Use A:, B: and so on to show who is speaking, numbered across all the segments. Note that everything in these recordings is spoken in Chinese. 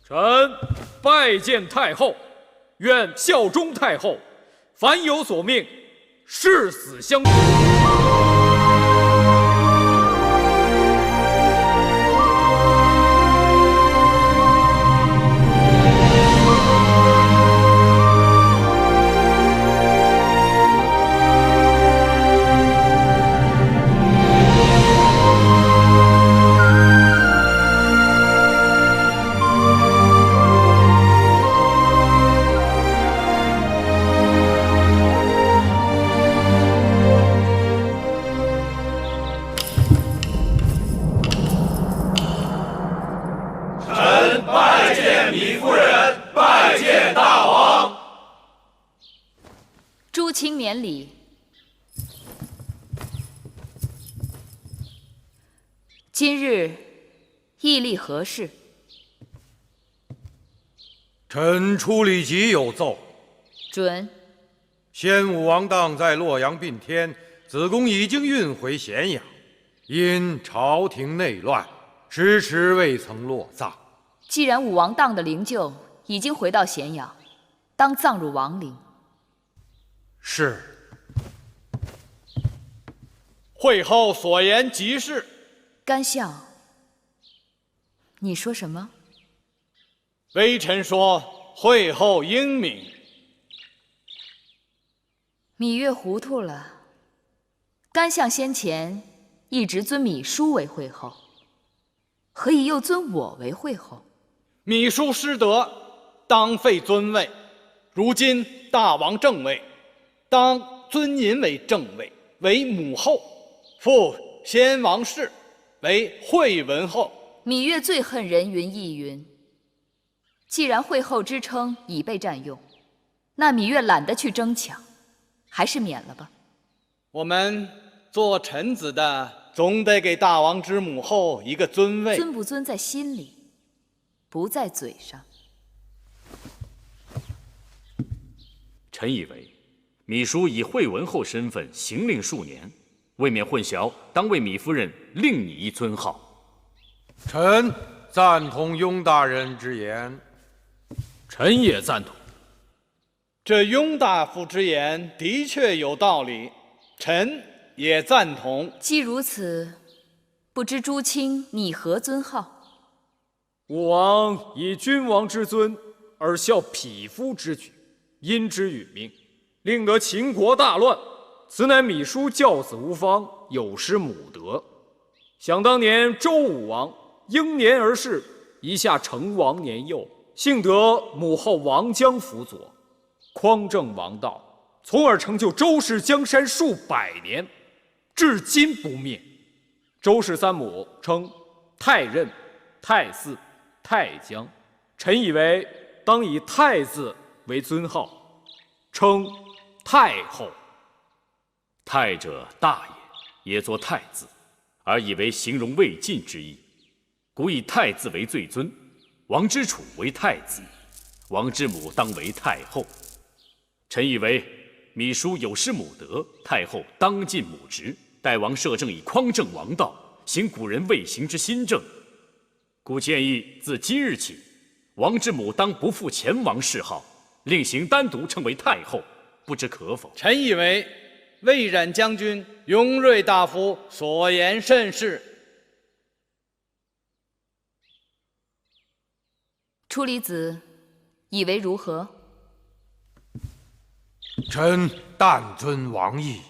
A: 臣拜见太后，愿效忠太后，凡有所命，誓死相许。
B: 诸卿免礼。今日议立何事？
C: 臣处理急有奏。
B: 准。
C: 先武王当在洛阳宾天，子贡已经运回咸阳，因朝廷内乱，迟迟未曾落葬。
B: 既然武王当的灵柩已经回到咸阳，当葬入王陵。
C: 是。
A: 会后所言极是。
B: 干相，你说什么？
A: 微臣说会后英明。
B: 芈月糊涂了。干相先前一直尊芈姝为惠后，何以又尊我为惠后？
A: 芈姝失德，当废尊位。如今大王正位，当尊您为正位，为母后，复先王氏为惠文后。
B: 芈月最恨人云亦云。既然惠后之称已被占用，那芈月懒得去争抢，还是免了吧。
A: 我们做臣子的，总得给大王之母后一个尊位。
B: 尊不尊在心里，不在嘴上。
D: 臣以为，芈姝以惠文后身份行令数年，未免混淆，当为芈夫人另拟一尊号。
C: 臣赞同雍大人之言。
A: 臣也赞同。这雍大夫之言的确有道理，臣也赞同。
B: 既如此，不知诸卿拟何尊号？
A: 武王以君王之尊而效匹夫之举，因之与命，令得秦国大乱。此乃芈姝教子无方，有失母德。想当年周武王英年而逝，一下成王年幼，幸得母后王姜辅佐，匡正王道，从而成就周氏江山数百年，至今不灭。周氏三母称太任、太姒、太姜，臣以为当以太字为尊号，称太后。
D: 太者大也，也作太字，而以为形容未尽之意。古以太字为最尊，王之储为太子，王之母当为太后。臣以为芈姝有失母德，太后当尽母职，代王摄政以匡正王道，行古人未行之新政。故建议自今日起，王之母当不负前王谥号，另行单独称为太后，不知可否？
A: 臣以为魏冉将军、雍瑞大夫所言甚是。
B: 初离子以为如何？
C: 臣但遵王意。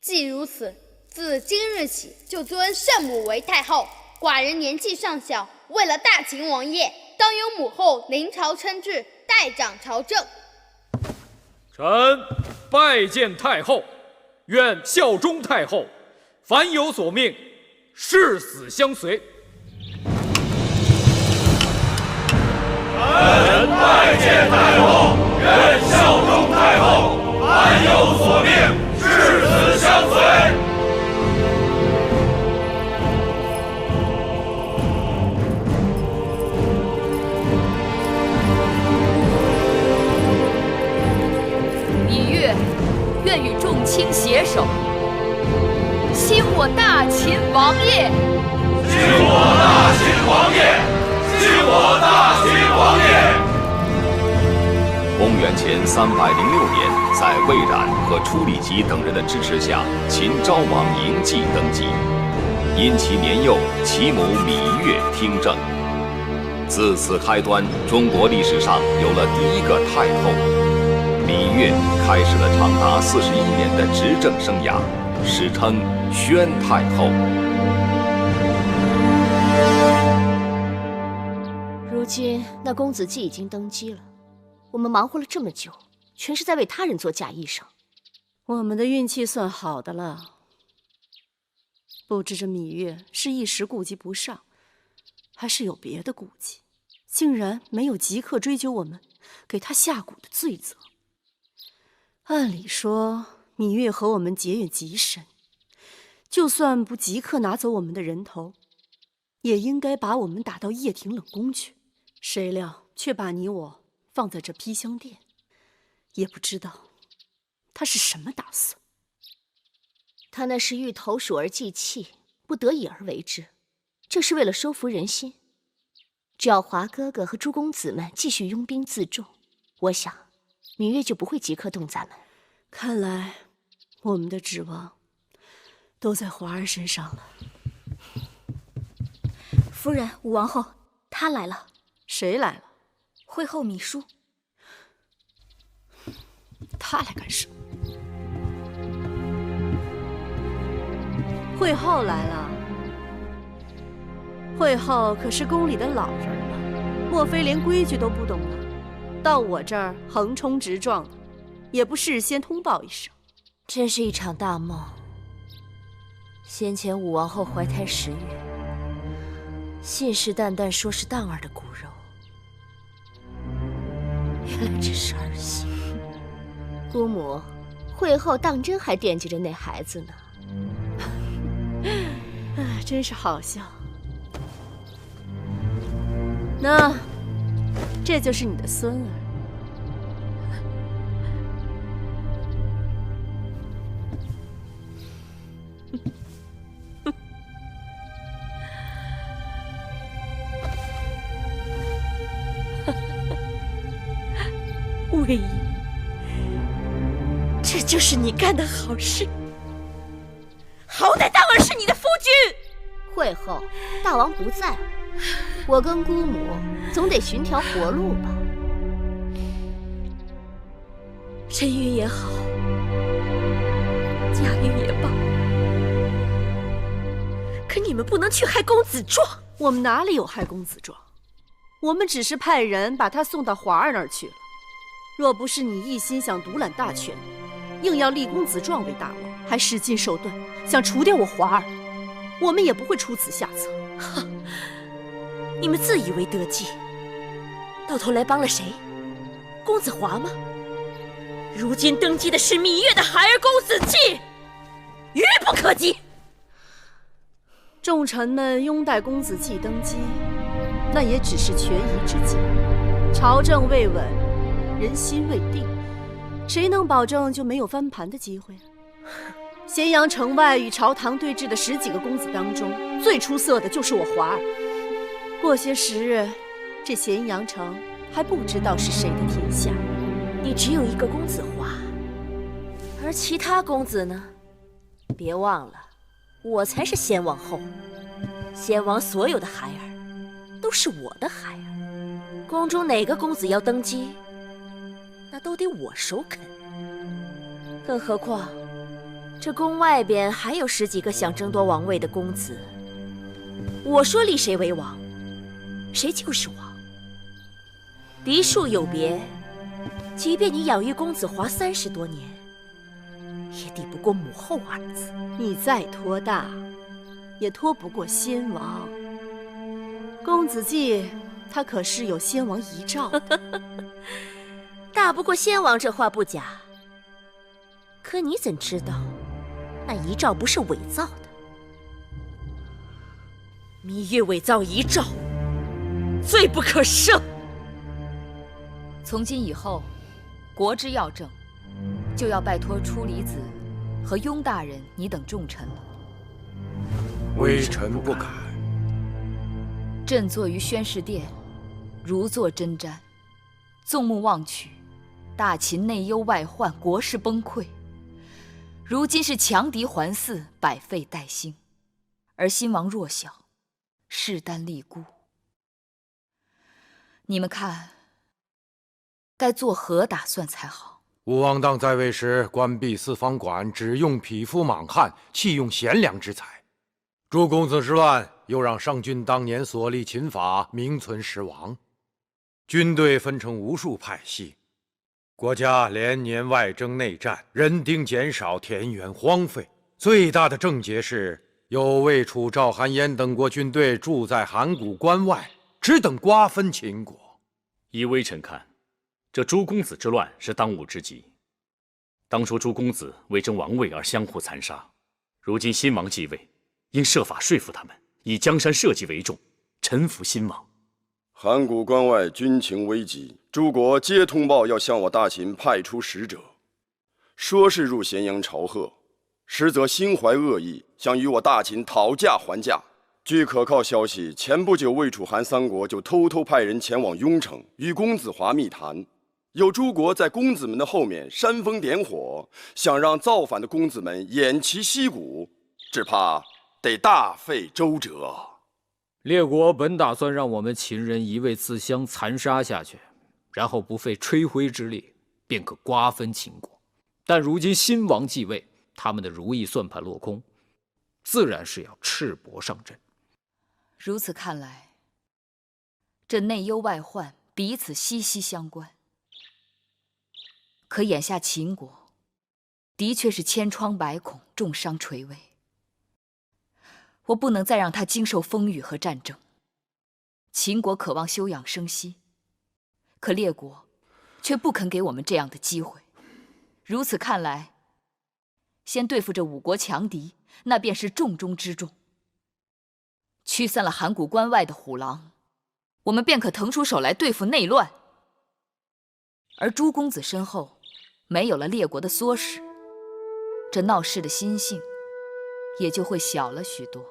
E: 既如此，自今日起就尊圣母为太后。寡人年纪尚小，为了大秦王业，当由母后临朝称制，代掌朝政。
A: 臣拜见太后，愿效忠太后，凡有所命，誓死相随。
F: 臣拜见太后，愿效忠太后，凡有所命，誓死相随。
B: 芈月愿与众卿携手，兴我大秦王业。
F: 兴我大秦王业，兴我大
G: 306年，在魏冉和初里吉等人的支持下，秦昭王嬴稷登基。因其年幼，其母芈月听政。自此开端，中国历史上有了第一个太后。芈月开始了长达41年的执政生涯，史称宣太后。
H: 如今那公子季已经登基了，我们忙活了这么久，全是在为他人做嫁衣裳。
I: 我们的运气算好的了。不知这芈月是一时顾及不上，还是有别的顾忌，竟然没有即刻追究我们给他下蛊的罪责。按理说，芈月和我们结怨极深，就算不即刻拿走我们的人头，也应该把我们打到掖庭冷宫去。谁料却把你我放在这披香殿，也不知道他是什么打算。
H: 他那是欲投鼠而忌器，不得已而为之，这是为了收服人心。只要华哥哥和诸公子们继续拥兵自重，我想芈月就不会即刻动咱们。
I: 看来我们的指望都在华儿身上了。
J: 夫人，武王后，她来了。
I: 谁来了？
J: 会后芈姝。
I: 她来干什么？会后来了。会后可是宫里的老人了，莫非连规矩都不懂了？到我这儿横冲直撞的，也不事先通报一声。
H: 真是一场大梦。先前武王后怀胎10月，信誓旦旦说是荡儿的骨肉，原来只是儿戏。姑母，会后当真还惦记着那孩子呢。
I: 真是好笑。那这就是你的孙儿。
J: 魏婴，这就是你干的好事。好歹当儿是你的夫君。
H: 会后大王不在，我跟姑母总得寻条活路吧。
J: 身孕也好，家孕也罢，可你们不能去害公子壮。
I: 我们哪里有害公子壮？我们只是派人把他送到华儿那儿去了。若不是你一心想独揽大权，硬要立公子壮为大王，还使尽手段想除掉我华儿，我们也不会出此下策。
J: 哈，你们自以为得计，到头来帮了谁？公子华吗？如今登基的是芈月的孩儿公子季，愚不可及。
I: 众臣们拥戴公子季登基，那也只是权宜之计。朝政未稳，人心未定，谁能保证就没有翻盘的机会？咸阳城外与朝堂对峙的10几个公子当中，最出色的就是我华儿。过些时日，这咸阳城还不知道是谁的天下。
H: 你只有一个公子华，而其他公子呢？别忘了，我才是先王后，先王所有的孩儿都是我的孩儿。宫中哪个公子要登基，那都得我首肯。更何况，这宫外边还有10几个想争夺王位的公子，我说立谁为王，谁就是王。嫡庶有别，即便你养育公子华30多年，也抵不过母后2字。
I: 你再托大，也托不过先王。公子季，他可是有先王遗诏的。
H: 大不过先王这话不假，可你怎知道那遗诏不是伪造的？
J: 芈月伪造遗诏，罪不可赦。
B: 从今以后，国之要政，就要拜托初离子和雍大人你等重臣了。
C: 微臣不敢。
B: 朕坐于宣室殿，如坐针毡，纵目望去，大秦内忧外患，国势崩溃。如今是强敌环伺，百废待兴，而新王弱小，势单力孤。你们看，该作何打算才好？
C: 武王当在位时，关闭四方馆，只用匹夫莽汉，弃用贤良之才。诸公子之乱，又让上君当年所立秦法名存实亡。军队分成无数派系，国家连年外征内战，人丁减少，田园荒废。最大的症结是，有魏、楚、赵、韩、燕等国军队驻在函谷关外，只等瓜分秦国。
D: 依微臣看，这诸公子之乱是当务之急。当初诸公子为争王位而相互残杀，如今新王继位，应设法说服他们，以江山社稷为重，臣服新王。
K: 函谷关外军情危急，诸国皆通报要向我大秦派出使者，说是入咸阳朝贺，实则心怀恶意，想与我大秦讨价还价。据可靠消息，前不久魏、楚、韩三国就偷偷派人前往雍城，与公子华密谈。有诸国在公子们的后面煽风点火，想让造反的公子们偃旗息鼓，只怕得大费周折。
A: 列国本打算让我们秦人一味自相残杀下去，然后不费吹灰之力便可瓜分秦国。但如今新王继位，他们的如意算盘落空，自然是要赤膊上阵。
B: 如此看来，这内忧外患彼此息息相关。可眼下秦国的确是千疮百孔，重伤垂危。我不能再让他经受风雨和战争。秦国渴望休养生息，可列国却不肯给我们这样的机会。如此看来，先对付这5国强敌，那便是重中之重。驱散了函谷关外的虎狼，我们便可腾出手来对付内乱。而诸公子身后没有了列国的唆使，这闹事的心性也就会小了许多。